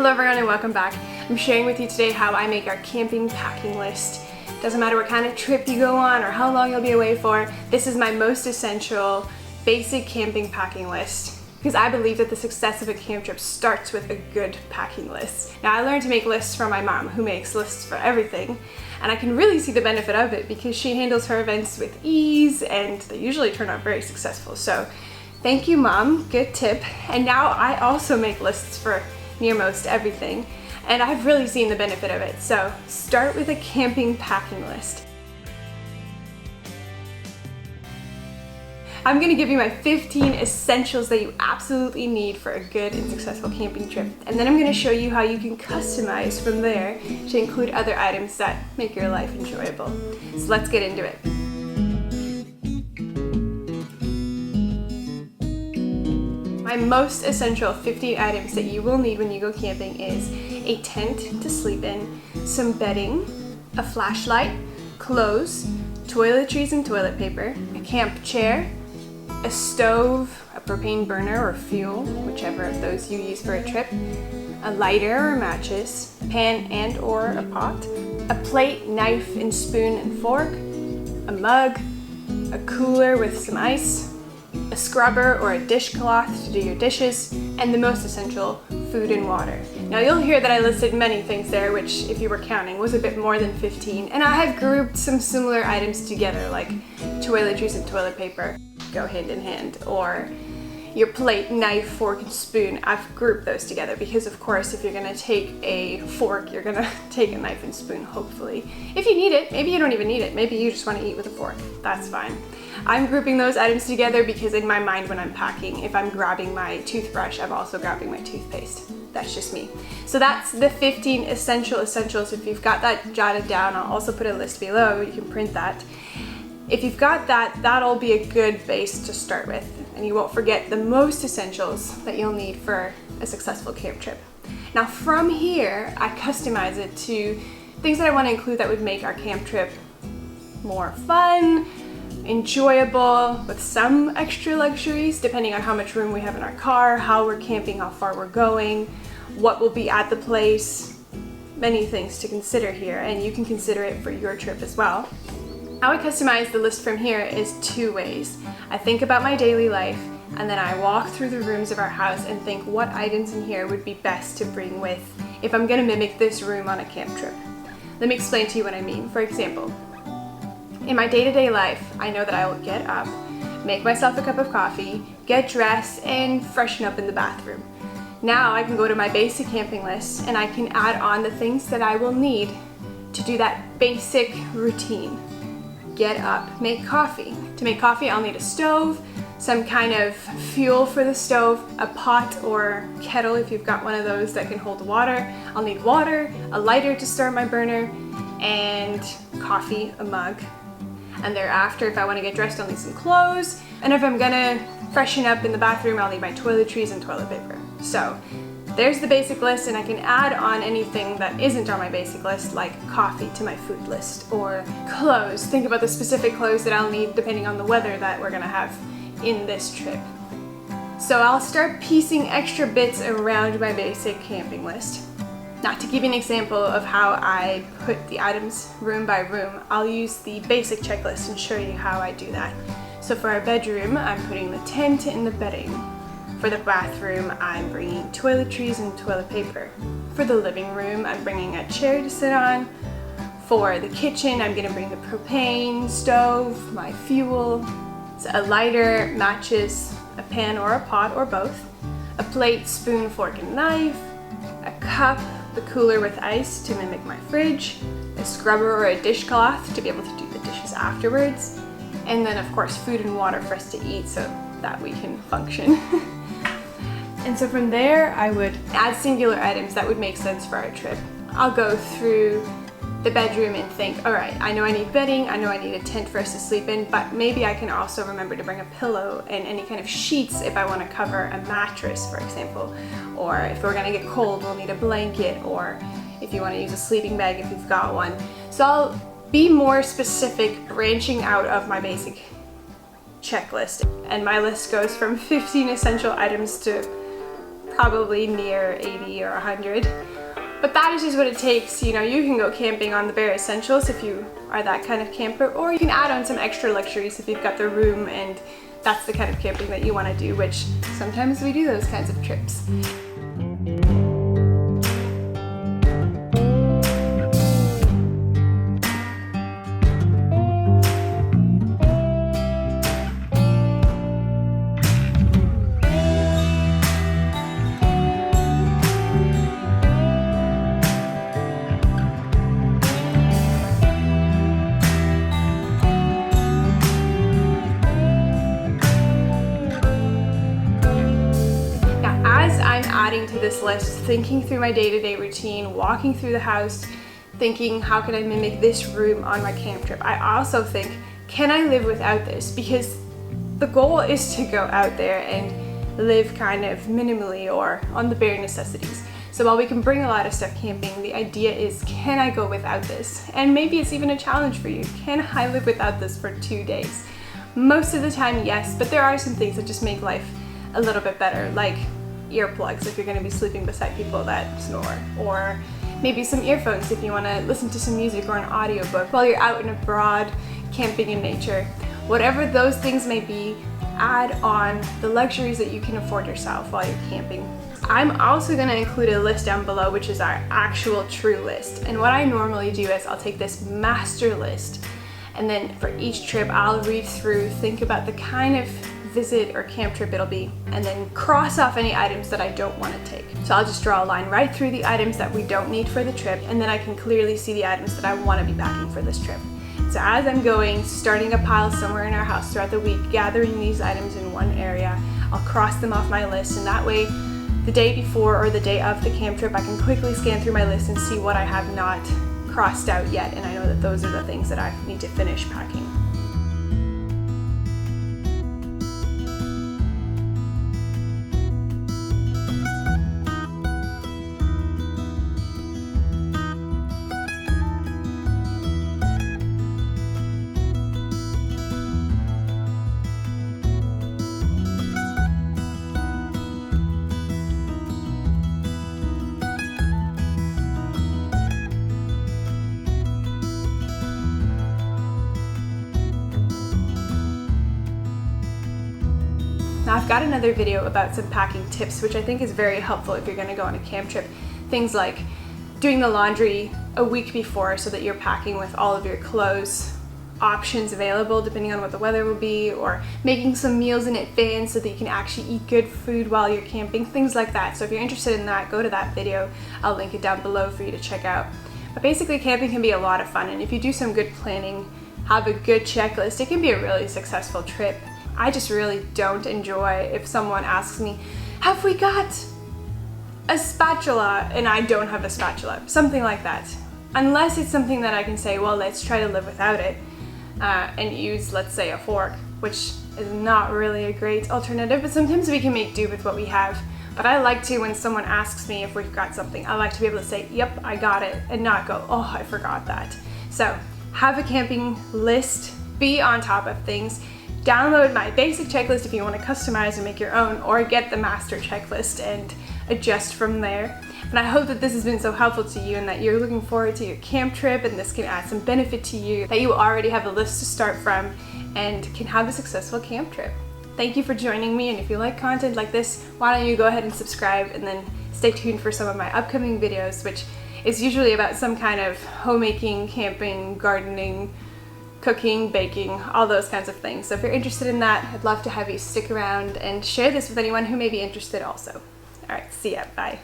Hello everyone and welcome back. I'm sharing with you today how I make our camping packing list. Doesn't matter what kind of trip you go on or how long you'll be away for, this is my most essential basic camping packing list. Because I believe that the success of a camp trip starts with a good packing list. Now I learned to make lists from my mom, who makes lists for everything, and I can really see the benefit of it because she handles her events with ease and they usually turn out very successful. So thank you, Mom, good tip. And now I also make lists for near most everything, and I've really seen the benefit of it. So start with a camping packing list. I'm gonna give you my 15 essentials that you absolutely need for a good and successful camping trip. And then I'm gonna show you how you can customize from there to include other items that make your life enjoyable. So let's get into it. My most essential 15 items that you will need when you go camping is a tent to sleep in, some bedding, a flashlight, clothes, toiletries and toilet paper, a camp chair, a stove, a propane burner or fuel, whichever of those you use for a trip, a lighter or matches, a pan and or a pot, a plate, knife and spoon and fork, a mug, a cooler with some ice, a scrubber or a dishcloth to do your dishes, and the most essential, food and water. Now you'll hear that I listed many things there, which if you were counting was a bit more than 15, and I have grouped some similar items together like toiletries and toilet paper go hand in hand, or your plate, knife, fork, and spoon. I've grouped those together because of course if you're gonna take a fork, you're gonna take a knife and spoon, hopefully. If you need it, maybe you don't even need it, maybe you just wanna eat with a fork, that's fine. I'm grouping those items together because in my mind when I'm packing, if I'm grabbing my toothbrush, I'm also grabbing my toothpaste. That's just me. So that's the 15 essentials. If you've got that jotted down, I'll also put a list below, you can print that. If you've got that, that'll be a good base to start with, and you won't forget the most essentials that you'll need for a successful camp trip. Now from here, I customize it to things that I want to include that would make our camp trip more fun, enjoyable, with some extra luxuries depending on how much room we have in our car, how we're camping, how far we're going, what will be at the place. Many things to consider here, and you can consider it for your trip as well. How I customize the list from here is two ways. I think about my daily life, and then I walk through the rooms of our house and think what items in here would be best to bring with if I'm gonna mimic this room on a camp trip. Let me explain to you what I mean. For example, in my day-to-day life, I know that I will get up, make myself a cup of coffee, get dressed, and freshen up in the bathroom. Now I can go to my basic camping list and I can add on the things that I will need to do that basic routine. Get up, make coffee. To make coffee, I'll need a stove, some kind of fuel for the stove, a pot or kettle if you've got one of those that can hold water. I'll need water, a lighter to start my burner, and coffee, a mug. And thereafter, if I want to get dressed, I'll need some clothes. And if I'm gonna freshen up in the bathroom, I'll need my toiletries and toilet paper. So there's the basic list, and I can add on anything that isn't on my basic list, like coffee to my food list, or clothes. Think about the specific clothes that I'll need depending on the weather that we're gonna have in this trip. So I'll start piecing extra bits around my basic camping list. Now, to give you an example of how I put the items room by room, I'll use the basic checklist and show you how I do that. So for our bedroom, I'm putting the tent and the bedding. For the bathroom, I'm bringing toiletries and toilet paper. For the living room, I'm bringing a chair to sit on. For the kitchen, I'm gonna bring the propane, stove, my fuel, a lighter, matches, a pan or a pot or both, a plate, spoon, fork, and knife, a cup, the cooler with ice to mimic my fridge, a scrubber or a dishcloth to be able to do the dishes afterwards, and then of course food and water for us to eat so that we can function. And so from there, I would add singular items that would make sense for our trip. I'll go through the bedroom and think, all right, I know I need bedding, I know I need a tent for us to sleep in, but maybe I can also remember to bring a pillow and any kind of sheets if I want to cover a mattress, for example. Or if we're gonna get cold, we'll need a blanket, or if you want to use a sleeping bag if you've got one. So I'll be more specific, branching out of my basic checklist. And my list goes from 15 essential items to probably near 80 or 100. But that is just what it takes. You know, you can go camping on the bare essentials if you are that kind of camper, or you can add on some extra luxuries if you've got the room and that's the kind of camping that you want to do, which sometimes we do those kinds of trips. Adding to this list, thinking through my day-to-day routine, walking through the house, thinking how can I mimic this room on my camp trip. I also think, can I live without this? Because the goal is to go out there and live kind of minimally or on the bare necessities. So while we can bring a lot of stuff camping, the idea is, can I go without this? And maybe it's even a challenge for you. Can I live without this for 2 days? Most of the time, yes, but there are some things that just make life a little bit better, like earplugs if you're going to be sleeping beside people that snore, or maybe some earphones if you want to listen to some music or an audiobook while you're out and abroad camping in nature. Whatever those things may be, add on the luxuries that you can afford yourself while you're camping. I'm also going to include a list down below, which is our actual true list. And what I normally do is I'll take this master list, and then for each trip I'll read through, think about the kind of visit or camp trip it'll be, and then cross off any items that I don't want to take. So I'll just draw a line right through the items that we don't need for the trip, and then I can clearly see the items that I want to be packing for this trip. So as I'm going, starting a pile somewhere in our house throughout the week, gathering these items in one area, I'll cross them off my list, and that way the day before or the day of the camp trip I can quickly scan through my list and see what I have not crossed out yet, and I know that those are the things that I need to finish packing. Now I've got another video about some packing tips, which I think is very helpful if you're going to go on a camp trip. Things like doing the laundry a week before so that you're packing with all of your clothes options available depending on what the weather will be, or making some meals in advance so that you can actually eat good food while you're camping, things like that. So if you're interested in that, go to that video. I'll link it down below for you to check out. But basically camping can be a lot of fun, and if you do some good planning, have a good checklist, it can be a really successful trip. I just really don't enjoy if someone asks me, have we got a spatula, and I don't have a spatula, something like that. Unless it's something that I can say, well, let's try to live without it and use, let's say, a fork, which is not really a great alternative, but sometimes we can make do with what we have. But I like to, when someone asks me if we've got something, I like to be able to say, yep, I got it, and not go, oh, I forgot that. So have a camping list, be on top of things. Download my basic checklist if you want to customize and make your own, or get the master checklist and adjust from there. And I hope that this has been so helpful to you and that you're looking forward to your camp trip, and this can add some benefit to you, that you already have a list to start from and can have a successful camp trip. Thank you for joining me, and if you like content like this, why don't you go ahead and subscribe, and then stay tuned for some of my upcoming videos, which is usually about some kind of homemaking, camping, gardening, cooking, baking, all those kinds of things. So if you're interested in that, I'd love to have you stick around and share this with anyone who may be interested also. All right, see ya, bye.